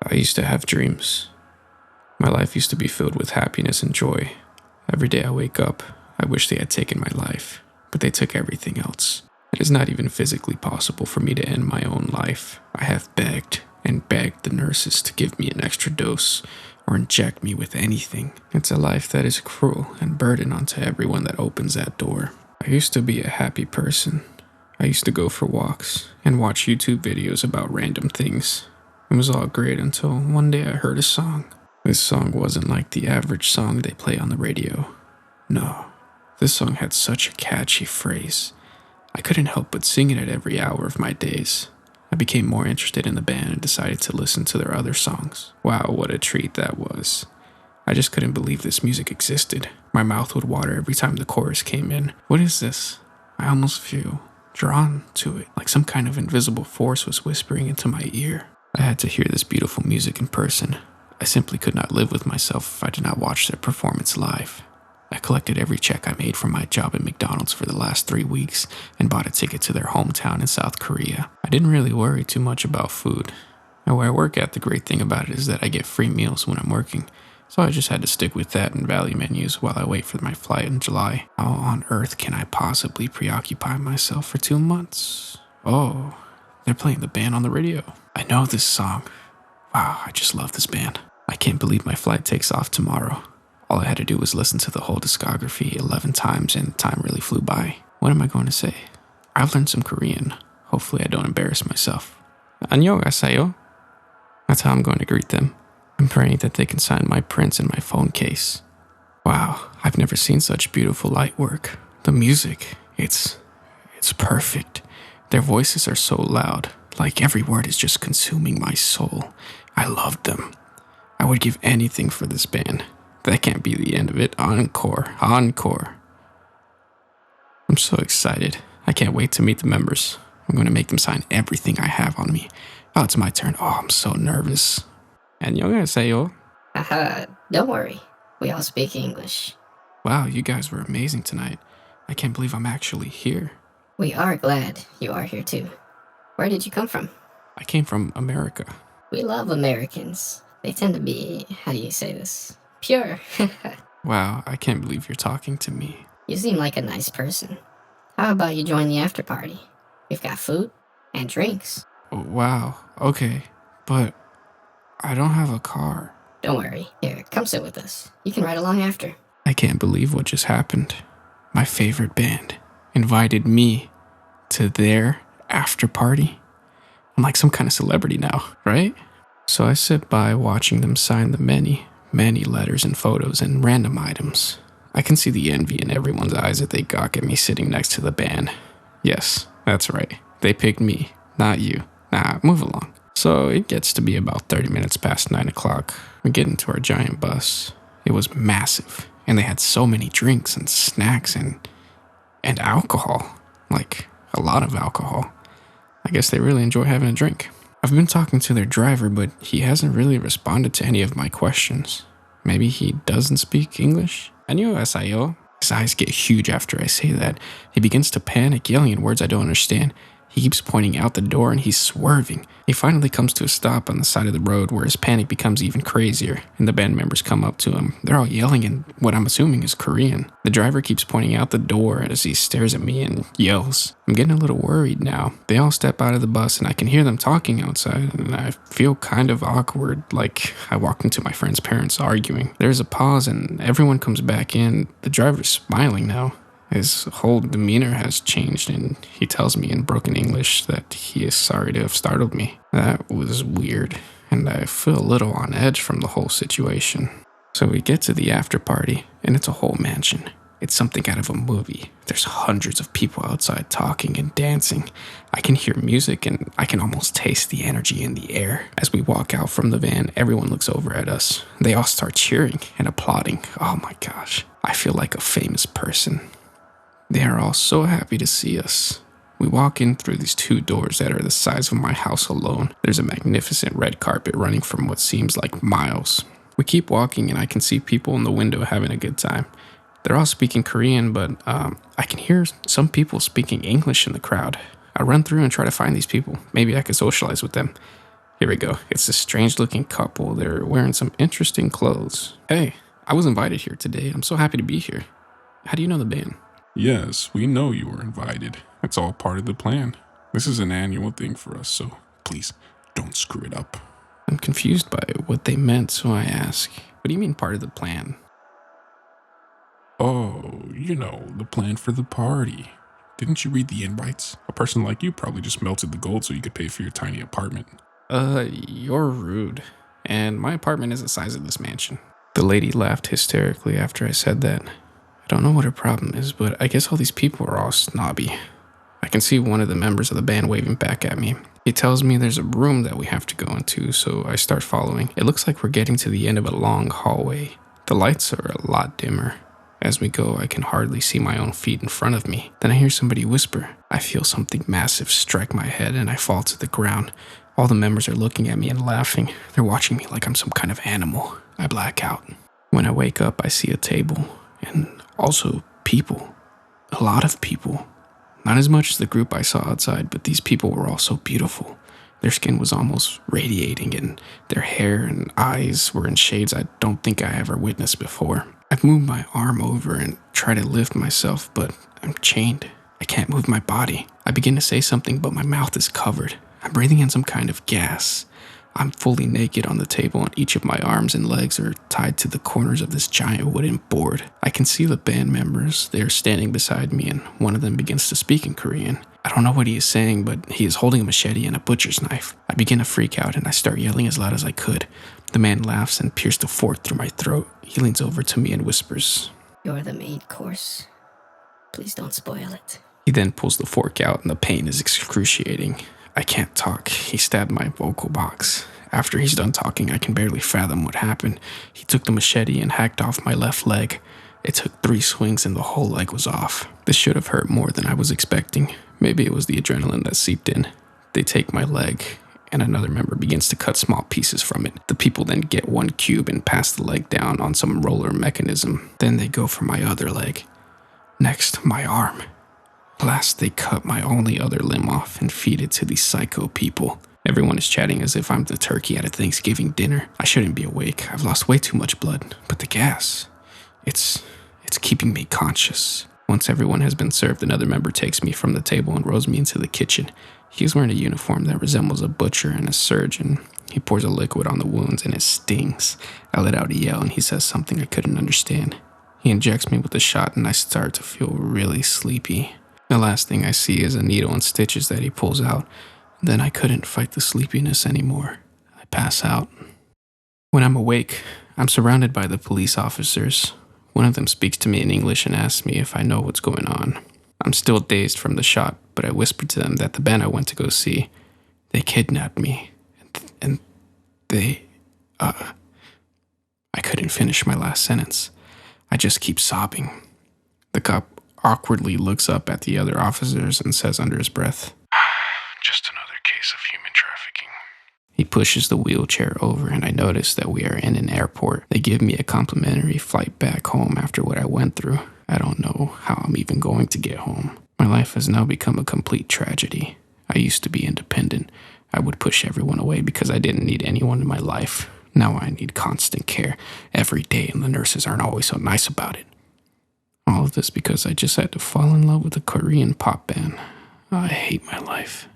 I used to have dreams. My life used to be filled with happiness and joy. Every day I wake up, I wish they had taken my life, but they took everything else. It is not even physically possible for me to end my own life. I have begged and begged the nurses to give me an extra dose or inject me with anything. It's a life that is cruel and burden onto everyone that opens that door. I used to be a happy person. I used to go for walks and watch YouTube videos about random things. It was all great until one day I heard a song. This song wasn't like the average song they play on the radio. No, this song had such a catchy phrase. I couldn't help but sing it at every hour of my days. I became more interested in the band and decided to listen to their other songs. Wow, what a treat that was. I just couldn't believe this music existed. My mouth would water every time the chorus came in. What is this? I almost feel drawn to it, like some kind of invisible force was whispering into my ear. I had to hear this beautiful music in person. I simply could not live with myself if I did not watch their performance live. I collected every check I made from my job at McDonald's for the last 3 weeks and bought a ticket to their hometown in South Korea. I didn't really worry too much about food. And where I work at, the great thing about it is that I get free meals when I'm working. So I just had to stick with that and value menus while I wait for my flight in July. How on earth can I possibly preoccupy myself for 2 months? Oh, they're playing the band on the radio. I know this song. Wow, I just love this band. I can't believe my flight takes off tomorrow. All I had to do was listen to the whole discography 11 times and time really flew by. What am I going to say? I've learned some Korean. Hopefully I don't embarrass myself. 안녕하세요. That's how I'm going to greet them. I'm praying that they can sign my prints in my phone case. Wow, I've never seen such beautiful light work. The music, it's perfect. Their voices are so loud, like every word is just consuming my soul. I loved them. I would give anything for this band. That can't be the end of it. Encore, encore. I'm so excited. I can't wait to meet the members. I'm going to make them sign everything I have on me. Oh, it's my turn. Oh, I'm so nervous. 안녕하세요. Don't worry. We all speak English. Wow, you guys were amazing tonight. I can't believe I'm actually here. We are glad you are here too. Where did you come from? I came from America. We love Americans. They tend to be, how do you say this? Pure. Wow, I can't believe you're talking to me. You seem like a nice person. How about you join the after party? We've got food and drinks. Oh, wow, okay, but I don't have a car. Don't worry. Here, come sit with us. You can ride along after. I can't believe what just happened. My favorite band invited me to their after party. I'm like some kind of celebrity now, right? So I sit by watching them sign the many letters and photos and random items. I can see the envy in everyone's eyes that they gawk at me sitting next to the band. Yes, that's right. They picked me, not you. Nah, move along. So it gets to be about 30 minutes past 9 o'clock. We get into our giant bus. It was massive, and they had so many drinks and snacks and alcohol. Like, a lot of alcohol. I guess they really enjoy having a drink. I've been talking to their driver, but he hasn't really responded to any of my questions. Maybe he doesn't speak English? 안녕하세요. His eyes get huge after I say that. He begins to panic, yelling in words I don't understand. He keeps pointing out the door and he's swerving. He finally comes to a stop on the side of the road where his panic becomes even crazier, and the band members come up to him. They're all yelling in what I'm assuming is Korean. The driver keeps pointing out the door as he stares at me and yells. I'm getting a little worried now. They all step out of the bus and I can hear them talking outside, and I feel kind of awkward, like I walked into my friend's parents arguing. There's a pause and everyone comes back in. The driver's smiling now. His whole demeanor has changed, and he tells me in broken English that he is sorry to have startled me. That was weird, and I feel a little on edge from the whole situation. So we get to the after party, and it's a whole mansion. It's something out of a movie. There's hundreds of people outside talking and dancing. I can hear music, and I can almost taste the energy in the air. As we walk out from the van, everyone looks over at us. They all start cheering and applauding. Oh my gosh, I feel like a famous person. They are all so happy to see us. We walk in through these 2 doors that are the size of my house alone. There's a magnificent red carpet running from what seems like miles. We keep walking and I can see people in the window having a good time. They're all speaking Korean, but I can hear some people speaking English in the crowd. I run through and try to find these people. Maybe I could socialize with them. Here we go. It's a strange looking couple. They're wearing some interesting clothes. Hey, I was invited here today. I'm so happy to be here. How do you know the band? Yes, we know you were invited. It's all part of the plan. This is an annual thing for us, so please don't screw it up. I'm confused by what they meant, so I ask, what do you mean part of the plan? Oh, the plan for the party. Didn't you read the invites? A person like you probably just melted the gold so you could pay for your tiny apartment. You're rude. And my apartment is the size of this mansion. The lady laughed hysterically after I said that. I don't know what her problem is, but I guess all these people are all snobby. I can see one of the members of the band waving back at me. He tells me there's a room that we have to go into, so I start following. It looks like we're getting to the end of a long hallway. The lights are a lot dimmer. As we go, I can hardly see my own feet in front of me. Then I hear somebody whisper. I feel something massive strike my head and I fall to the ground. All the members are looking at me and laughing. They're watching me like I'm some kind of animal. I black out. When I wake up, I see a table and also people. A lot of people. Not as much as the group I saw outside, but these people were all so beautiful. Their skin was almost radiating and their hair and eyes were in shades I don't think I ever witnessed before. I've moved my arm over and try to lift myself, but I'm chained. I can't move my body. I begin to say something, but my mouth is covered. I'm breathing in some kind of gas. I'm fully naked on the table and each of my arms and legs are tied to the corners of this giant wooden board. I can see the band members. They're standing beside me and one of them begins to speak in Korean. I don't know what he is saying, but he is holding a machete and a butcher's knife. I begin to freak out and I start yelling as loud as I could. The man laughs and pierces a fork through my throat. He leans over to me and whispers, You're the main course. Please don't spoil it. He then pulls the fork out and the pain is excruciating. I can't talk. He stabbed my vocal box. After he's done talking, I can barely fathom what happened. He took the machete and hacked off my left leg. It took 3 swings and the whole leg was off. This should have hurt more than I was expecting. Maybe it was the adrenaline that seeped in. They take my leg and another member begins to cut small pieces from it. The people then get 1 cube and pass the leg down on some roller mechanism. Then they go for my other leg. Next, my arm. Last, they cut my only other limb off and feed it to these psycho people. Everyone is chatting as if I'm the turkey at a Thanksgiving dinner. I shouldn't be awake. I've lost way too much blood. But the gas, it's keeping me conscious. Once everyone has been served, another member takes me from the table and rolls me into the kitchen. He is wearing a uniform that resembles a butcher and a surgeon. He pours a liquid on the wounds and it stings. I let out a yell and he says something I couldn't understand. He injects me with a shot and I start to feel really sleepy. The last thing I see is a needle and stitches that he pulls out. Then I couldn't fight the sleepiness anymore. I pass out. When I'm awake, I'm surrounded by the police officers. One of them speaks to me in English and asks me if I know what's going on. I'm still dazed from the shot, but I whisper to them that the band I went to go see, they kidnapped me. And they, I couldn't finish my last sentence. I just keep sobbing. The cop awkwardly looks up at the other officers and says under his breath, Just another case of human trafficking. He pushes the wheelchair over and I notice that we are in an airport. They give me a complimentary flight back home after what I went through. I don't know how I'm even going to get home. My life has now become a complete tragedy. I used to be independent. I would push everyone away because I didn't need anyone in my life. Now I need constant care every day and the nurses aren't always so nice about it. All of this because I just had to fall in love with a Korean pop band. I hate my life.